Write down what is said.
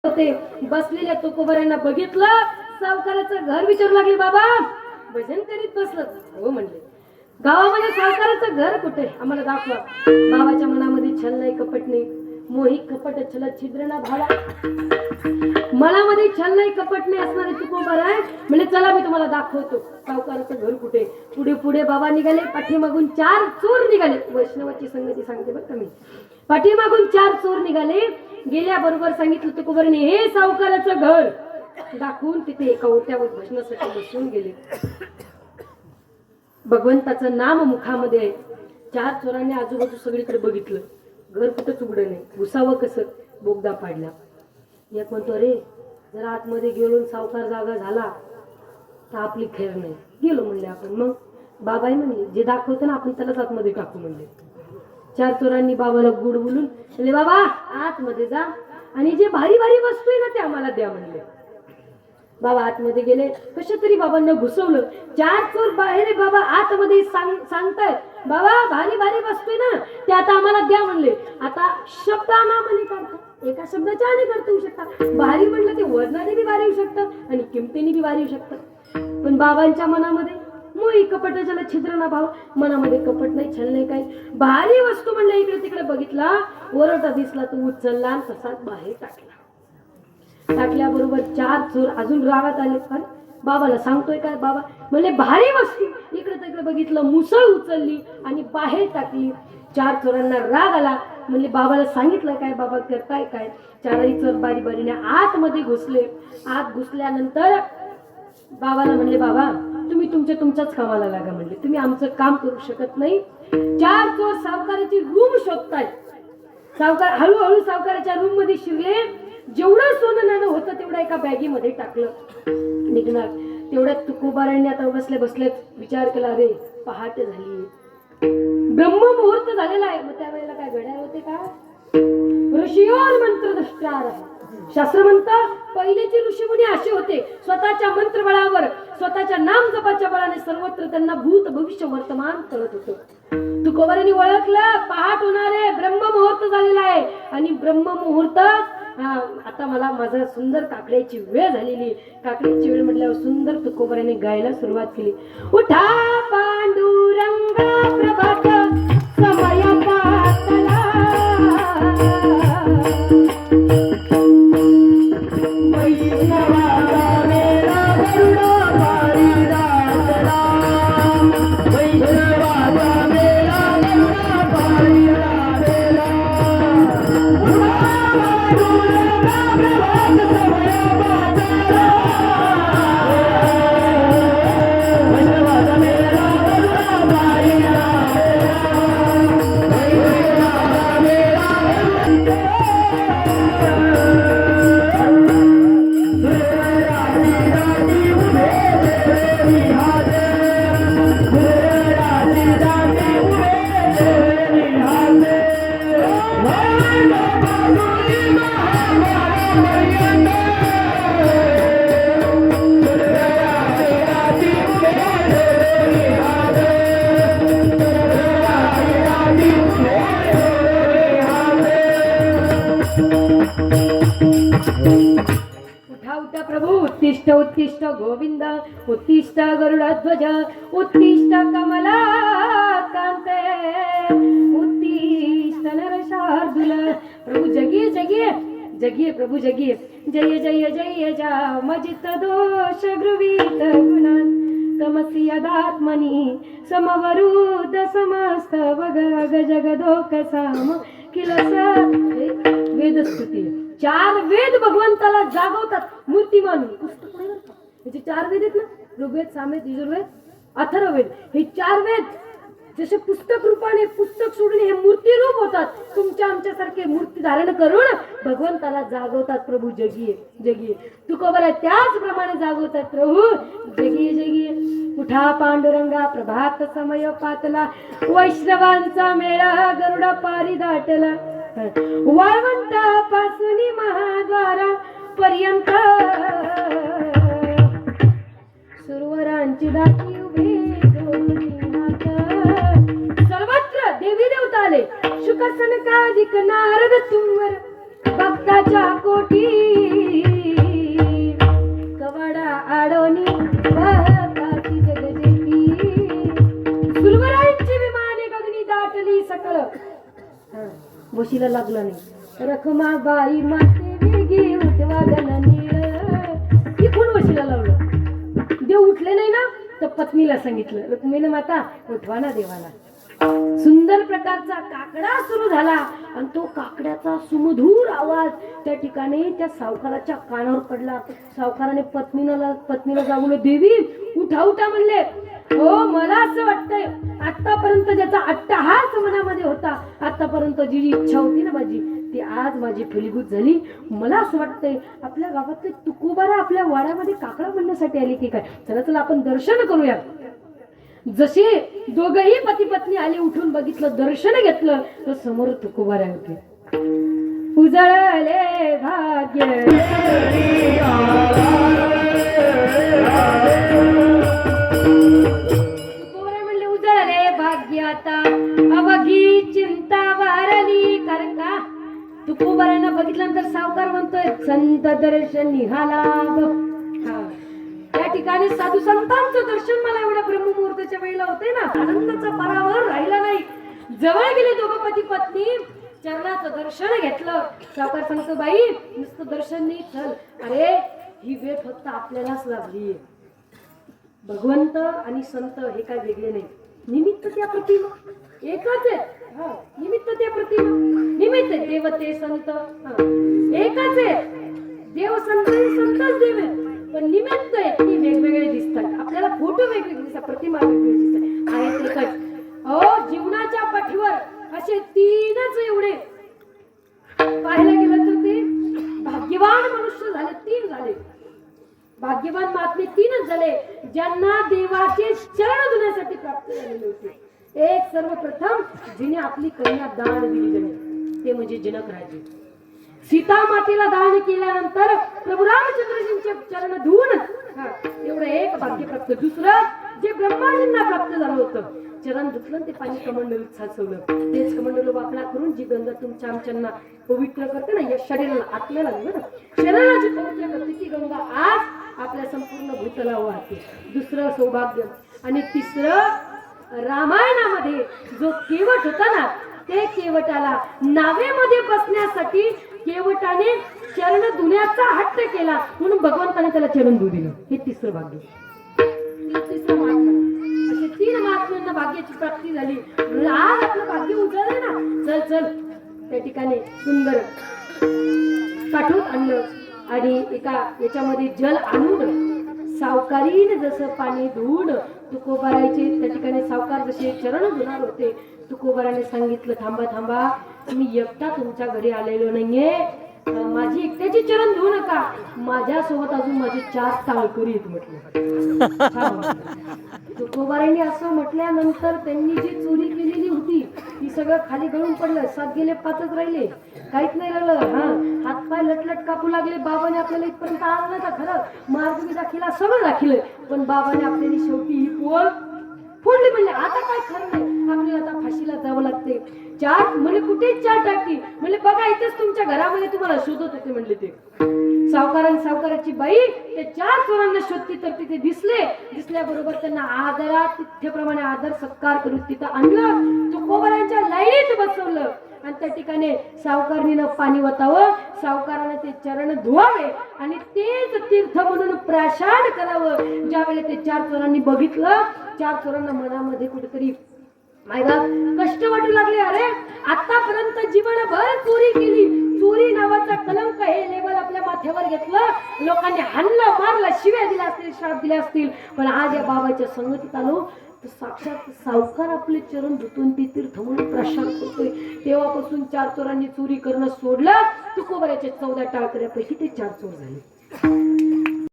होते बसलेल्या तुकोबऱ्यांना बघितलं. सावकाराचं घर विचारू लागले. बाबा भजन करीत बसलं. हो म्हणले, गावामध्ये सावकाराचं घर कुठे, आम्हाला दाखवा. बाबाच्या मनामध्ये छल नाही, कपट नाही. मोही कपट छल छिद्र भावा. मनामध्ये छल नाही, कपट नाही असणारे तुकोबर आहे. म्हणजे चला मी तुम्हाला दाखवतो सावकाराचं घर कुठे. पुढे पुढे बाबा निघाले. पाठीमागून 4 चोर निघाले. वैष्णवाची संगती सांगते बरं का मी. पाठीमागून 4 चोर निघाले. गेल्याबरोबर सांगितलं तुकोबराने, हे सावकाराचं घर दाखवून तिथे एका ओट्यावर भजनासाठी बसून गेले. भगवंताचं नाम मुखामध्ये आहे. 4 चोरांनी आजूबाजू सगळीकडे बघितलं. घर कुठंच उघडं नाही. घुसावं कसं, बोगदा पाडला. एक म्हणतो, अरे जर आतमध्ये गेलो सावकार जागा झाला तर आपली खैर नाही. गेलो म्हणले आपण. मग बाबाही म्हणले, जे दाखवतो ना आपण त्यालाच आतमध्ये टाकू म्हणले. 4 चोरांनी बाबाला गुड बोलून म्हणले, बाबा आतमध्ये जा आणि जे भारी भारी वस्तू आहे ना ते आम्हाला द्या म्हणले. बाबा आतमध्ये गेले. कशा तरी बाबांना घुसवलं. 4 चोर बाहेर आहे, बाबा आतमध्ये सांगतायत, बाबा भारी भारी वस्तू आहे ना ते आता आम्हाला द्या म्हणले. आता शब्दाना म्हणे करता, एका शब्दाच्या आणि करता येऊ शकता. भारी म्हणलं ते वजनाने बी भारी येऊ शकतं आणि किमतीने बी भारी येऊ शकतं. पण बाबांच्या मनामध्ये मोही कपट ज्याला छिद्र ना भाव. मनामध्ये कपट नाही, छल नाही, काही भारी वस्तू म्हणलं. इकडे तिकडे बघितला, वरवटा दिसला तो उचलला आणि तसाच बाहेर टाकला. टाकल्याबरोबर 4 चोर अजून रागात आले. पण बाबाला सांगतोय काय बाबा म्हणले, भारी वस्तू. इकडे तिकडे बघितलं, मुसळ उचलली आणि बाहेर टाकली. 4 चोरांना राग आला. म्हणले बाबाला सांगितलं काय, बाबा करताय काय. 4ही चोर बारी बारीने आतमध्ये घुसले. आत घुसल्यानंतर बाबाला म्हणले, बाबा तुम्ही तुमच्याच कामाला लागा म्हणले, तुम्ही आमचं काम करू शकत नाही. 4 चोर सावकाराची रूम शोधतायत. सावकार हळूहळू सावकाराच्या रूम मध्ये शिरले. जेवढं सोनं नाणं होतं तेवढं एका बॅगीमध्ये टाकलं. निघणार तेवढ्यात तुकोबारांनी आता बसले विचार केला, अरे पहाटे झाली, ब्रह्ममुहूर्त झालेला आहे. मग त्यावेळेला काय घड्याळ होते का. ऋषीयोर मंत्र दृष्टार आहे. शास्त्र म्हणतं पहिलेचे ऋषीमुनी असे होते, स्वतःच्या मंत्रबळावर स्वतःच्या नाम जपाच्या बळाने सर्वत्र त्यांना भूत भविष्य वर्तमान कळत होतं. तुकोबारांनी ओळखलं, पहाट होणार आहे, ब्रह्ममुहूर्त झालेला आहे. आणि ब्रह्ममुहूर्त आता मला माझा सुंदर काकड्याची वेळ झालेली. काकड्याची वेळ म्हटल्यावर सुंदर तुकोबाराने गायला सुरुवात केली. उठा पांडुरंगा प्रभात समय पातला, उत्तिष्ठ उत्तिष्ठ गोविंद, उत्तिष्ठ गरुडध्वज, उत्तिष्ठ कमलाकांते, उत्तिष्ठ नरशार्दूल. प्रभू जगिये जगिये जगिये, प्रभू जगिये. जय जय जय जामजित दोष गृहीत गुणान, तमसी यदात्मनि समवरुद समस्त वग जगदोक साम किलस. वेदस्तुती 4 वेद भगवंताला जागवतात मूर्ती मानून. पुस्तक नाही बरं का, हे 4 वेद आहेत ना, ऋग्वेद, सामवेद, यजुर्वेद, अथर्ववेद. हे 4 वेद जसे पुस्तक रूपाने, पुस्तक सोडून हे मूर्ती रूप होतात. तुमच्या आमच्यासारखे मूर्ती धारण करून भगवंताला जागवतात. प्रभू जगिये जगिये. तुकोबारा त्याचप्रमाणे जागवतात. प्रभू जगिये जगिये. उठा पांडुरंगा प्रभात समय पातला, वैष्णवांचा मेळा गरुडा पारी दाटला, वाळवंटापासून महाद्वारा पर्यंत सुरवरांची दाटी उभी हात. सर्वत्र देवी देवता आले. शुक सनकादिक नारद तुंगर भक्ताच्या कोटी वशिला लागला नाही. रखमाबाई माते वेगी उठवा गण नीळ, इथून वशिला लावलं. देव उठले नाही ना तर पत्नीला सांगितलं, रुक्मिणी माता उठवा ना देवाला. सुंदर प्रकारचा काकडा सुरू झाला आणि तो काकड्याचा सुमधूर आवाज त्या ठिकाणी त्या सावकाराच्या कानावर पडला. सावकाराने पत्नीला जागवलं, देवी उठा उठा म्हणले. हो, मला असं वाटतंय आतापर्यंत ज्याचा अट्टहास मनामध्ये होता, आतापर्यंत जी इच्छा होती ना माझी, ती आज माझी फलीभूत झाली. मला असं वाटतंय आपल्या गावातले तुकोबारा आपल्या वाड्यामध्ये काकडा म्हणण्यासाठी आली की काय. चला चला आपण दर्शन करूया. जसे दोघही पती पत्नी आले, उठून बघितलं, दर्शन घेतलं तर समोर तुकोबारा होते. उजळले भाग्य म्हणले, उजळले भाग्य आता अवघी चिंता वारली. कारण का तुकोबारांना बघितल्यानंतर सावकार म्हणतोय, संत दर्शन निघाला. त्या ठिकाणी साधू संतांचं दर्शन मला एवढ्या ब्रह्ममुहूर्ताच्या वेळेला होते ना, आनंदाचा परावर राहिला नाही. जवळ गेले दोघं पती पत्नी, चरणाचं दर्शन घेतलं. सावकार सांगतो, बाई नुसतं दर्शन नाही, चल. अरे ही वेळ फक्त आपल्यालाच लागलीये. भगवंत आणि संत हे काय वेगळे नाही, निमित्त त्या प्रतिमा एकच आहे. निमित्त त्या प्रतिमा, निमित्त देवते संत एकच आहे. देव संत, संतच देव आहे, पण निमित्त आहे ती वेगवेगळे दिसतात. आपल्याला फोटो वेगवेगळे दिसतात, प्रतिमा वेगवेगळी दिसतात, आहेत एकच. अहो, जीवनाच्या पाठीवर असे तीनच एवढे पाहायला गेलं तर ते भाग्यवान मनुष्य झाले, तीन झाले. भाग्यवान महात्मे तीनच झाले ज्यांना देवाचे चरण धुण्यासाठी प्राप्त झालेले होते. एक सर्वप्रथम जिने आपली कन्या दान दिली गेली ते म्हणजे जनक राजे. सीता मातेला दान केल्यानंतर प्रभू रामचंद्रजींचे चरण धुवून एवढं एक भाग्य प्राप्त. दुसरं जे ब्रह्माजींना प्राप्त झालं होतं, चरण धुतलं ते पाणी कमंडलूत साचवलं. तेच कमंडलू वाकडा करून जी गंगा तुमच्या आमच्यांना पवित्र करते ना, या शरीराला आत्म्याला शरीराची पवित्र करते, ती गंगा आज आपल्या संपूर्ण भूतलावर वाहते. दुसरं सौभाग्य. आणि तिसरं रामायणामध्ये जो केवट होता ना, ते केवटाला नावेमध्ये बसण्यासाठी केवटाने चरण धुण्याचा हट्ट केला, म्हणून भगवंताने त्याला चरण धुऊ दिलं. हे तिसरं भाग्य. तिसरं महात्मा. असे तीन महात्म्यांना भाग्याची प्राप्ती झाली. आज आपलं भाग्य उजळलं ना, चल चल. त्या ठिकाणी सुंदर काठूत आणलं आणि एका याच्यामध्ये जल आणून सावकारीने जसं पाणी धुवून तुकोबारायचे, त्या ठिकाणी सावकार जसे चरण धुणार होते, तुकोबाराने सांगितलं, थांबा थांबा, मी एकटा तुमच्या घरी आलेलो नाहीये, माझी एकट्याची चरण धुवू नका, माझ्यासोबत अजून माझे 4 टाळकरी आहेत म्हटलं. तुकोबारांनी असं म्हटल्यानंतर त्यांनी जी चोरी केलेली होती ती सगळं खाली गळून पडलं. 7 गेले 5च राहिले, काहीच नाही राहिलं. हातपाय लटलट कापू लागले. बाबाने आपल्याला इथपर्यंत आणलं का, खरं मार्ग बी दाखिला, सगळं दाखिलं, पण बाबाने आपल्याला शेवटी ही पोल फोडली. म्हणले आता काय खरं नाही, आपल्याला आता फाशीला जावं लागते. 4 म्हणजे कुठे 4 टाकी, म्हणजे बघा इथेच तुमच्या घरामध्ये तुम्हाला शोधत होते म्हणले. ते सावकाराची बाई ते 4 चोरांना शोधती तर तिथे दिसल्याबरोबर त्यांना आदरात तिथ्यप्रमाणे आदर सत्कार करून तिथं आणलं. तुकोबारांच्या लाईनीत बसवलं आणि त्या ठिकाणी सावकारणीनं पाणी वतावं, सावकाराने ते चरण धुवावे आणि तेच तीर्थ म्हणून प्राशाद करावं. ज्यावेळेला ते 4 चोरांनी बघितलं, 4 चोरांना मनामध्ये कुठेतरी कष्ट वाटू लागले. अरे आतापर्यंत जीवनभर चोरी केली, चोरी नावाचा कलंक हे लेवल आपल्या माथ्यावर घेतलं, लोकांनी हाणलं मारलं, शिव्या दिल्या असतील, श्राप दिले असतील, पण आज या बाबाच्या संगतीत आलो तर साक्षात सावकार आपले चरण धुतून ते तीर्थ म्हणून प्रशांत करतोय. तेव्हापासून 4 चोरांनी चोरी करणं सोडलं. तुकोबाराच्या 14 टाळकऱ्यापैकी ते 4 चोर झाले.